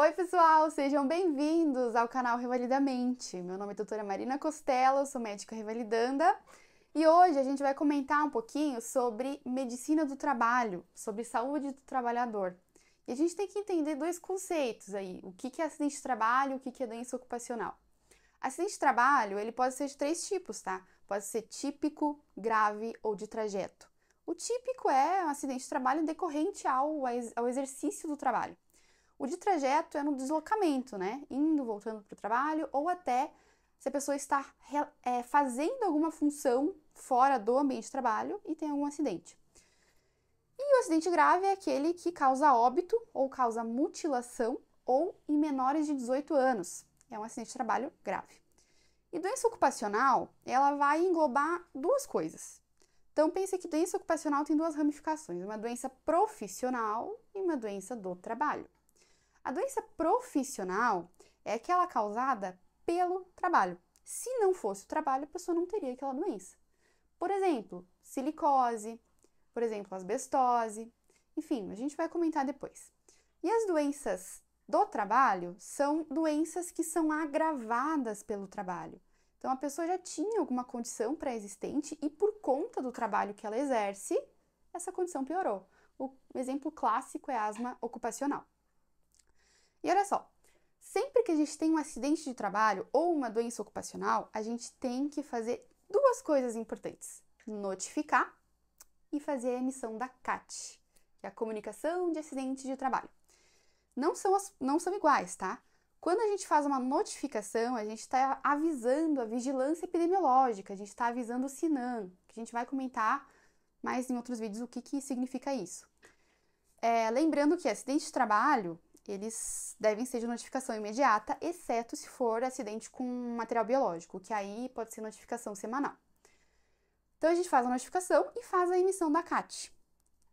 Oi, pessoal, sejam bem-vindos ao canal Revalidamente. Meu nome é doutora Marina Costello, sou médica revalidanda e hoje a gente vai comentar um pouquinho sobre medicina do trabalho, sobre saúde do trabalhador. E a gente tem que entender dois conceitos aí, o que é acidente de trabalho e o que é doença ocupacional. Acidente de trabalho, ele pode ser de três tipos, tá? Pode ser típico, grave ou de trajeto. O típico é um acidente de trabalho decorrente ao exercício do trabalho. O de trajeto é no deslocamento, né? Indo, voltando para o trabalho, ou até se a pessoa está fazendo alguma função fora do ambiente de trabalho e tem algum acidente. E o acidente grave é aquele que causa óbito ou causa mutilação ou em menores de 18 anos. É um acidente de trabalho grave. E doença ocupacional, ela vai englobar duas coisas. Então, pense que doença ocupacional tem duas ramificações, uma doença profissional e uma doença do trabalho. A doença profissional é aquela causada pelo trabalho. Se não fosse o trabalho, a pessoa não teria aquela doença. Por exemplo, silicose, por exemplo, asbestose, enfim, a gente vai comentar depois. E as doenças do trabalho são doenças que são agravadas pelo trabalho. Então, a pessoa já tinha alguma condição pré-existente e por conta do trabalho que ela exerce, essa condição piorou. O exemplo clássico é a asma ocupacional. E olha só, sempre que a gente tem um acidente de trabalho ou uma doença ocupacional, a gente tem que fazer duas coisas importantes: notificar e fazer a emissão da CAT, que é a comunicação de acidente de trabalho. Não são iguais, tá? Quando a gente faz uma notificação, a gente está avisando a vigilância epidemiológica, a gente está avisando o SINAM, que a gente vai comentar mais em outros vídeos o que significa isso. Lembrando que acidente de trabalho, eles devem ser de notificação imediata, exceto se for acidente com material biológico, que aí pode ser notificação semanal. Então, a gente faz a notificação e faz a emissão da CAT.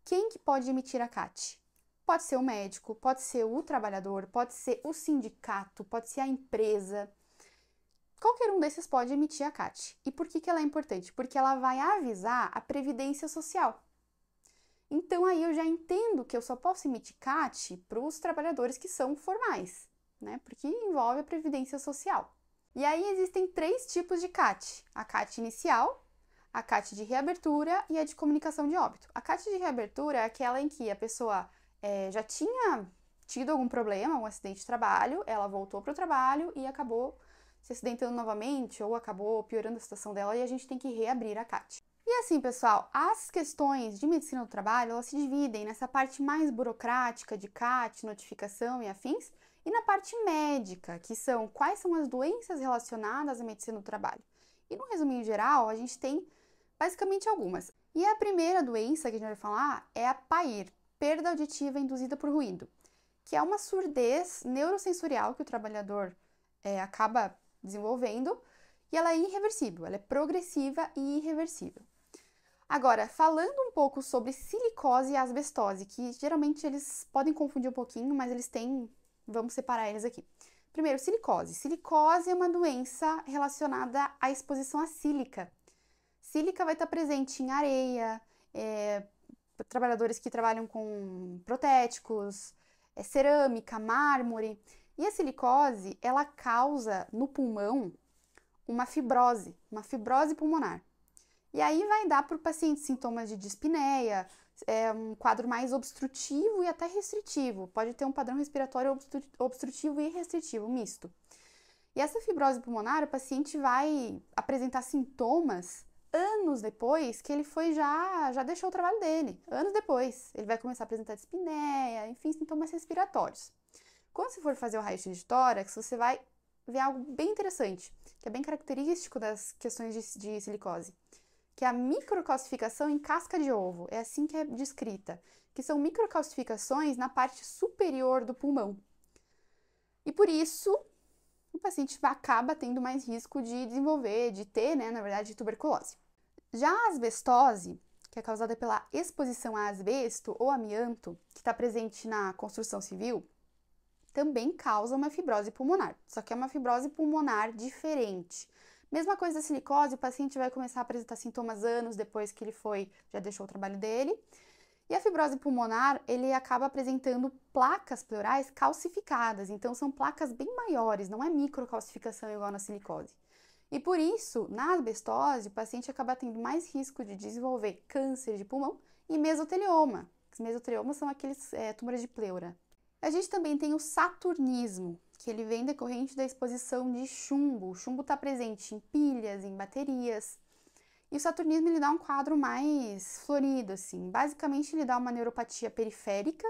Quem que pode emitir a CAT? Pode ser o médico, pode ser o trabalhador, pode ser o sindicato, pode ser a empresa. Qualquer um desses pode emitir a CAT. E por que ela é importante? Porque ela vai avisar a Previdência Social. Então, aí eu já entendo que eu só posso emitir CAT para os trabalhadores que são formais, né? Porque envolve a Previdência Social. E aí existem três tipos de CAT: a CAT inicial, a CAT de reabertura e a de comunicação de óbito. A CAT de reabertura é aquela em que a pessoa já tinha tido algum problema, um acidente de trabalho, ela voltou para o trabalho e acabou se acidentando novamente ou acabou piorando a situação dela e a gente tem que reabrir a CAT. E assim, pessoal, as questões de medicina do trabalho, elas se dividem nessa parte mais burocrática de CAT, notificação e afins, e na parte médica, que são quais são as doenças relacionadas à medicina do trabalho. E no resuminho geral, a gente tem basicamente algumas. E a primeira doença que a gente vai falar é a PAIR, perda auditiva induzida por ruído, que é uma surdez neurosensorial que o trabalhador acaba desenvolvendo, e ela é irreversível, ela é progressiva e irreversível. Agora, falando um pouco sobre silicose e asbestose, que geralmente eles podem confundir um pouquinho, mas eles têm, vamos separar eles aqui. Primeiro, silicose. Silicose é uma doença relacionada à exposição à sílica. Sílica vai estar presente em areia, trabalhadores que trabalham com protéticos, cerâmica, mármore. E a silicose, ela causa no pulmão uma fibrose pulmonar. E aí vai dar para o paciente sintomas de dispneia, um quadro mais obstrutivo e até restritivo. Pode ter um padrão respiratório obstrutivo e restritivo, misto. E essa fibrose pulmonar, o paciente vai apresentar sintomas anos depois que ele já deixou o trabalho dele. Anos depois, ele vai começar a apresentar dispneia, enfim, sintomas respiratórios. Quando você for fazer o raio-x de tórax, você vai ver algo bem interessante, que é bem característico das questões de silicose, que é a microcalcificação em casca de ovo. É assim que é descrita, que são microcalcificações na parte superior do pulmão. E por isso, o paciente acaba tendo mais risco de desenvolver, de ter, né, na verdade, tuberculose. Já a asbestose, que é causada pela exposição a asbesto ou amianto, que está presente na construção civil, também causa uma fibrose pulmonar, só que é uma fibrose pulmonar diferente. Mesma coisa da silicose, o paciente vai começar a apresentar sintomas anos depois que ele já deixou o trabalho dele. E a fibrose pulmonar, ele acaba apresentando placas pleurais calcificadas, então são placas bem maiores, não é microcalcificação igual na silicose. E por isso, na asbestose, o paciente acaba tendo mais risco de desenvolver câncer de pulmão e mesotelioma. Os mesoteliomas são aqueles tumores de pleura. A gente também tem o saturnismo, que ele vem decorrente da exposição de chumbo. O chumbo está presente em pilhas, em baterias. E o saturnismo ele dá um quadro mais florido, assim. Basicamente, ele dá uma neuropatia periférica,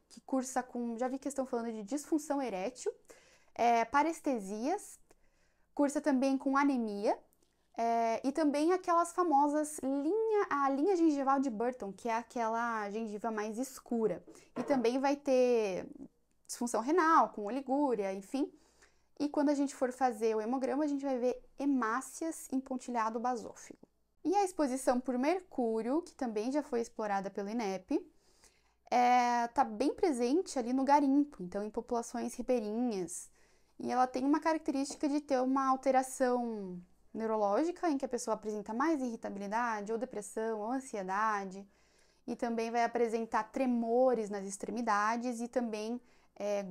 que cursa com, já vi que estão falando de disfunção erétil, parestesias, cursa também com anemia, e também aquelas famosas a linha gengival de Burton, que é aquela gengiva mais escura. E também vai ter disfunção renal, com oligúria, enfim. E quando a gente for fazer o hemograma, a gente vai ver hemácias em pontilhado basófilo. E a exposição por mercúrio, que também já foi explorada pelo INEP, está bem presente ali no garimpo, então em populações ribeirinhas. E ela tem uma característica de ter uma alteração neurológica, em que a pessoa apresenta mais irritabilidade, ou depressão, ou ansiedade, e também vai apresentar tremores nas extremidades e também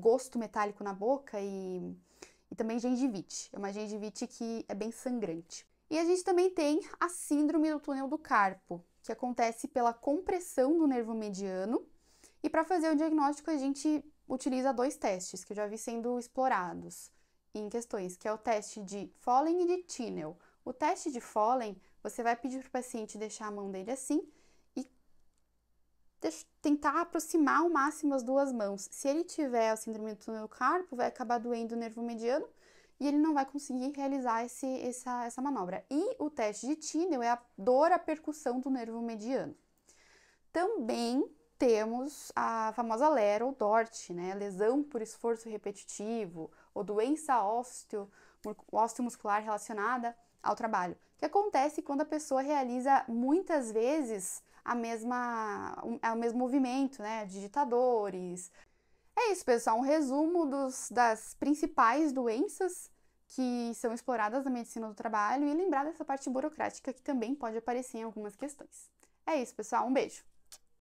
gosto metálico na boca e também gengivite. É uma gengivite que é bem sangrante. E a gente também tem a síndrome do túnel do carpo, que acontece pela compressão do nervo mediano. E para fazer o diagnóstico, a gente utiliza 2 testes que eu já vi sendo explorados em questões, que é o teste de Follen e de Tinel. O teste de Follen, você vai pedir para o paciente deixar a mão dele assim e tentar aproximar ao máximo as 2 mãos. Se ele tiver a síndrome do túnel do carpo, vai acabar doendo o nervo mediano e ele não vai conseguir realizar essa manobra. E o teste de Tinel é a dor à percussão do nervo mediano. Também temos a famosa LER ou DORT, né? Lesão por esforço repetitivo ou doença osteomuscular relacionada ao trabalho, que acontece quando a pessoa realiza muitas vezes o mesmo movimento, né? Digitadores. É isso, pessoal, um resumo das principais doenças que são exploradas na medicina do trabalho e lembrar dessa parte burocrática que também pode aparecer em algumas questões. É isso, pessoal, um beijo!